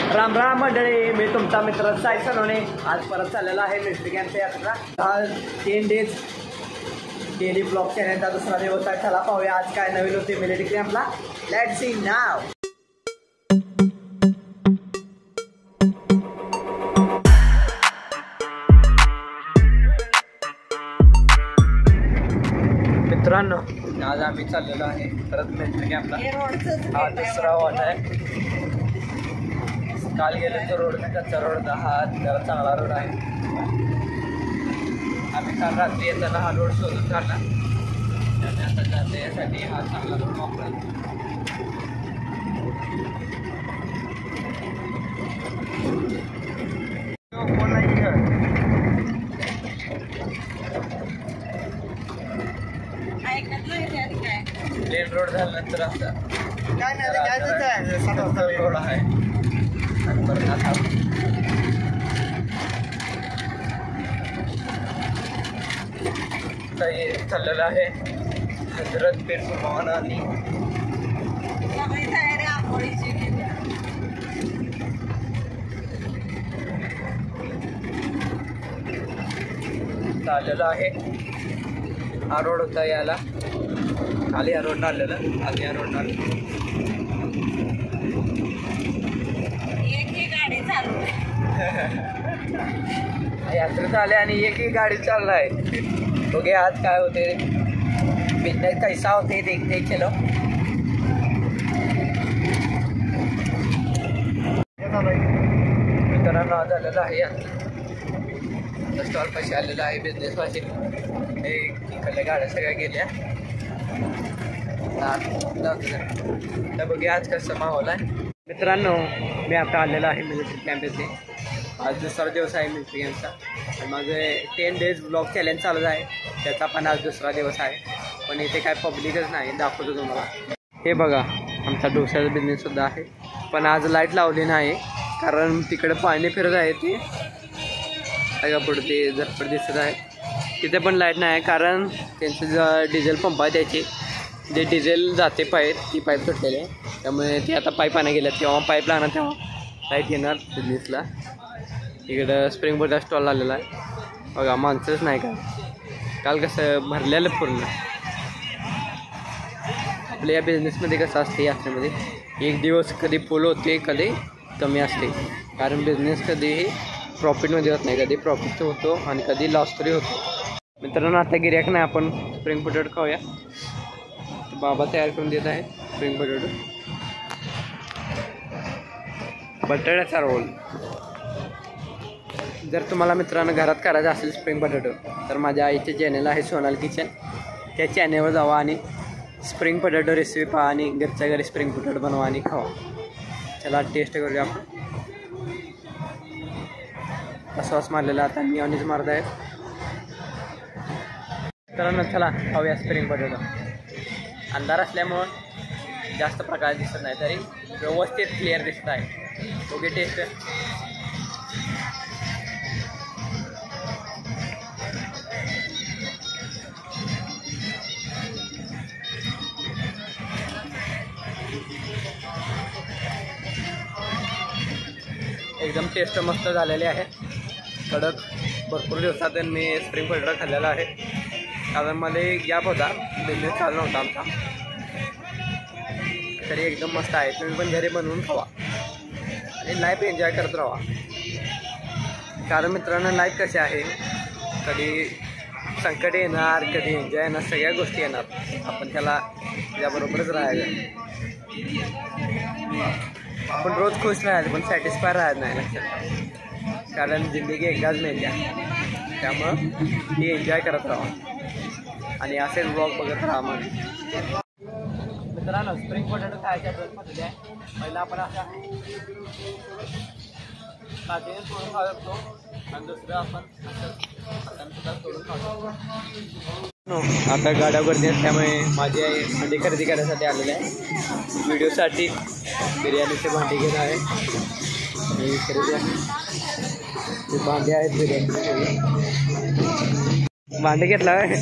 राम राम मंडळी, मी तुमचा मित्र साई सनोने. आज परत चाललेला आहे मिलिटरी कॅम्पच्या यात्रा. आज 10 डेज डेली ब्लॉग चॅनलचा दुसरा दिवस आहे. चला पाहूया आज काय नवीन होते मिलिटरी कॅम्पला. लेट्स सी नाव. मित्रांनो, आज आम्ही चाललेलो आहे परत मिलिटरी कॅम्पला. हा दुसरा वाट आहे. काल गेले तो रोड कच्चा रोड होता, हा जरा चांगला रोड आहे. आम्ही काल रात्री येताना हा रोड शोधून काढला आणि आता जाते यासाठी हा चांगला रोड वापरला. प्लेन रोड झाल्यानंतर आता रोड आहे. चाललेलं आहे हजरत पेठ भवन आणि चाललेलं आहे. हा रोड होता याला, खाली या रोडनं आलेलं, आधी या रोडनं आलं. यात्रेत आले आणि एक गाडी चालला आहे. बघे आज काय होते, बिझनेस कैसा होते देखते चलो. मित्रांनो झालेलं आहे यात्रा. स्टॉल पाशी आलेला आहे बिझनेस पाशी. हे इकडल्या गाड्या सगळ्या गेल्या. तर बघूया आज कसं माहोल आहे. मित्रांनो, मी आता आलेला आहे मिलिटरी कॅम्प येथे. आज दुसरा दिवस आहे मिलिटरी कॅम्पचा आणि माझं 10 डेज ब्लॉग चॅलेंज चालू आहे. त्याचा पण आज दुसरा दिवस आहे. पण इथे काय पब्लिकच नाही, दाखवतो तुम्हाला. हे बघा, आमचा डोशाचा बिझनेससुद्धा आहे. पण आज लाईट लावली नाही कारण तिकडे पाणी फिरत आहे. ते का पुढे ते झरपड दिसत आहे, तिथे पण लाईट नाही कारण त्यांचं जो डिझेल पंप आहे त्याचे जे डिझेल जाते पाईप, ती पाईप तुटलेली आहे. त्यामुळे ते आता पाईप आणा गेल्या. तेव्हा पाईप लागणार तेव्हा लाईट येणार बिझनेसला. इकडं स्प्रिंग बोर्डचा स्टॉल आलेला आहे. बघा, माणसंच नाही का. काल कसं भरलेलं पूर्ण. आपल्या या बिझनेसमध्ये कसं असते, यात्रेमध्ये एक दिवस कधी फुल होते, कधी कमी असते. कारण बिझनेस कधीही प्रॉफिटमध्ये होत नाही. कधी प्रॉफिट होतो आणि कधी लॉस तरी होतो. मित्रांनो, आता गिऱ्हाईक नाही, आपण स्प्रिंग पोटॅटो खाऊया. बाबा तयार करून देत आहे स्प्रिंग पोटॅटो, बटाट्याचा रोल. जर तुम्हाला मित्रांनो घरात करायचं असेल स्प्रिंग पोटॅटो तर माझ्या आईचे चॅनल आहे सोनाल किचन, त्या चॅनलवर जावा आणि स्प्रिंग पोटॅटो रेसिपी पहा आणि घरच्या घरी स्प्रिंग पोटॅटो बनवा आणि खावा. चला टेस्ट करूया आपण. सॉस मारलेला, आता मेयोनीज मारत आहे. मित्रांनो चला खाऊया स्प्रिंग पोटॅटो. अंधार असल्यामुळं जास्त प्रकार दिसत नाही, तरी व्यवस्थित क्लिअर दिसत आहे. Okay, taste. एकदम टेस्ट मस्त झालेले आहे. कडक. भरपूर दिवसात मी स्प्रिंग पोटॅटो खाल्लेला आहे कारण मला गॅप होता, बिझनेस चालू नव्हता आमचा. तरी एकदम मस्त आहे. तुम्ही पण घरी बनवून खावा आणि लाईफ एन्जॉय करत राहा. कारण मित्रांनो, लाईफ कशी आहे, कधी संकट येणार, कधी एन्जॉय येणार, सगळ्या गोष्टी येणार. आपण त्याला त्याबरोबरच राहायचं. आपण रोज खुश राहायचं पण सॅटिस्फाय राहायचं नाही, लक्षात. कारण जिंदगी एकदाच मिळते, त्यामुळं ती एन्जॉय करत राहा आणि असेच ब्लॉग बघत राहा. मग मित्रांनो, स्प्रिंग पोटॅटो खायच्या 2 पद्धती आहे. पहिला आपण असा काठीने सोडून खाऊ शकतो आणि दुसरं आपण हातांसुद्धा सोडून खाऊ शकतो. आता गाड्या गर्दी आहेत, त्यामुळे माझी आई भांडी खरेदी करण्यासाठी आलेली आहे. व्हिडिओसाठी बिर्याणीचे भांडी घेत आहे. खरेदी आहे, भांडे आहेत बिर्याणीचे. भांडे घेतला आहे.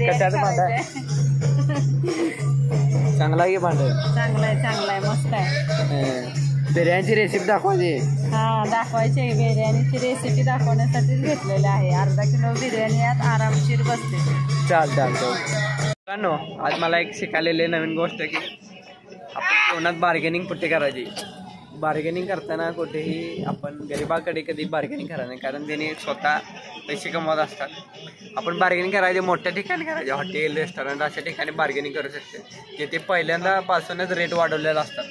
कशाचं भांडं आहे? चांगला आहे की भांडं? चांगला आहे, चांगला आहे, मस्त आहे. बिर्याणीची रेसिपी दाखवायची. हा दाखवायची बिर्याणीची रेसिपी दाखवण्यासाठीच घेतलेली आहे. अर्धा किलो बिर्याणी यात आरामशीर बसते. चालतं. मित्रांनो आज मला एक शिकायलेली नवीन गोष्ट की आपण जेवणात बार्गेनिंग कुठे करायची. बार्गेनिंग करताना कुठेही आपण गरिबाकडे कधी बार्गेनिंग करायचं नाही, कारण त्याने स्वतः पैसे कमवत असतात. आपण बार्गेनिंग करायचे मोठ्या ठिकाणी करायचे, हॉटेल रेस्टॉरंट अशा ठिकाणी बार्गेनिंग करू शकते, की ते पहिल्यांदापासूनच रेट वाढवलेला असतात.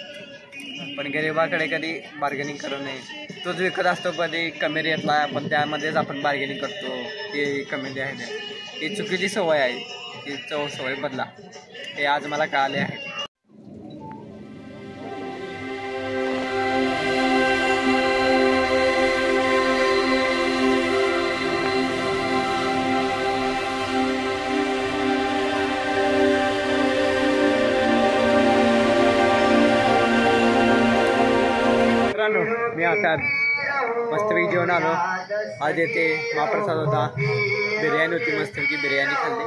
पण गरिबाकडे कधी बार्गेनिंग करू नये. तोच विकत असतो कधी कमी रेटला, आपण त्यामध्येच आपण बार्गेनिंग करतो. ते कमी आहे, ही चुकीची सवय आहे. ती सवय बदला, हे आज मला कळाले आहे. मी आता मस्तपैकी जेवण आलो. आज येते महाप्रसाद होता, बिर्याणी होती, मस्तपैकी बिर्याणी खाल्ली,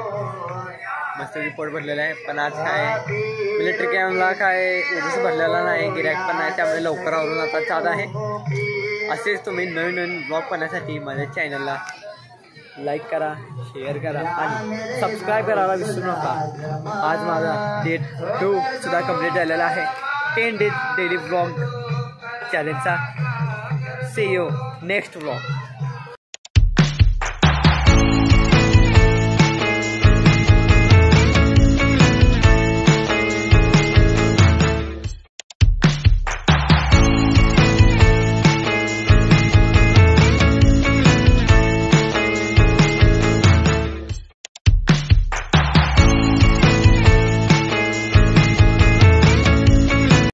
मस्तपैकी पोट भरलेलं आहे. पण आज काय मिलिटरी कॅम्पला काय उरूस भरलेला नाही, गिऱ्हाईक पण नाही, त्यामुळे लवकर आवरून आता चालू आहे. असेच तुम्ही नवीन ब्लॉग पाहण्यासाठी माझ्या चॅनलला लाईक करा, शेअर करा आणि सबस्क्राईब करायला विसरू नका. आज माझा डे 2 सुद्धा कंप्लीट झालेला आहे. 10 डेज डेली ब्लॉग चॅलेंजचा. See you next vlog.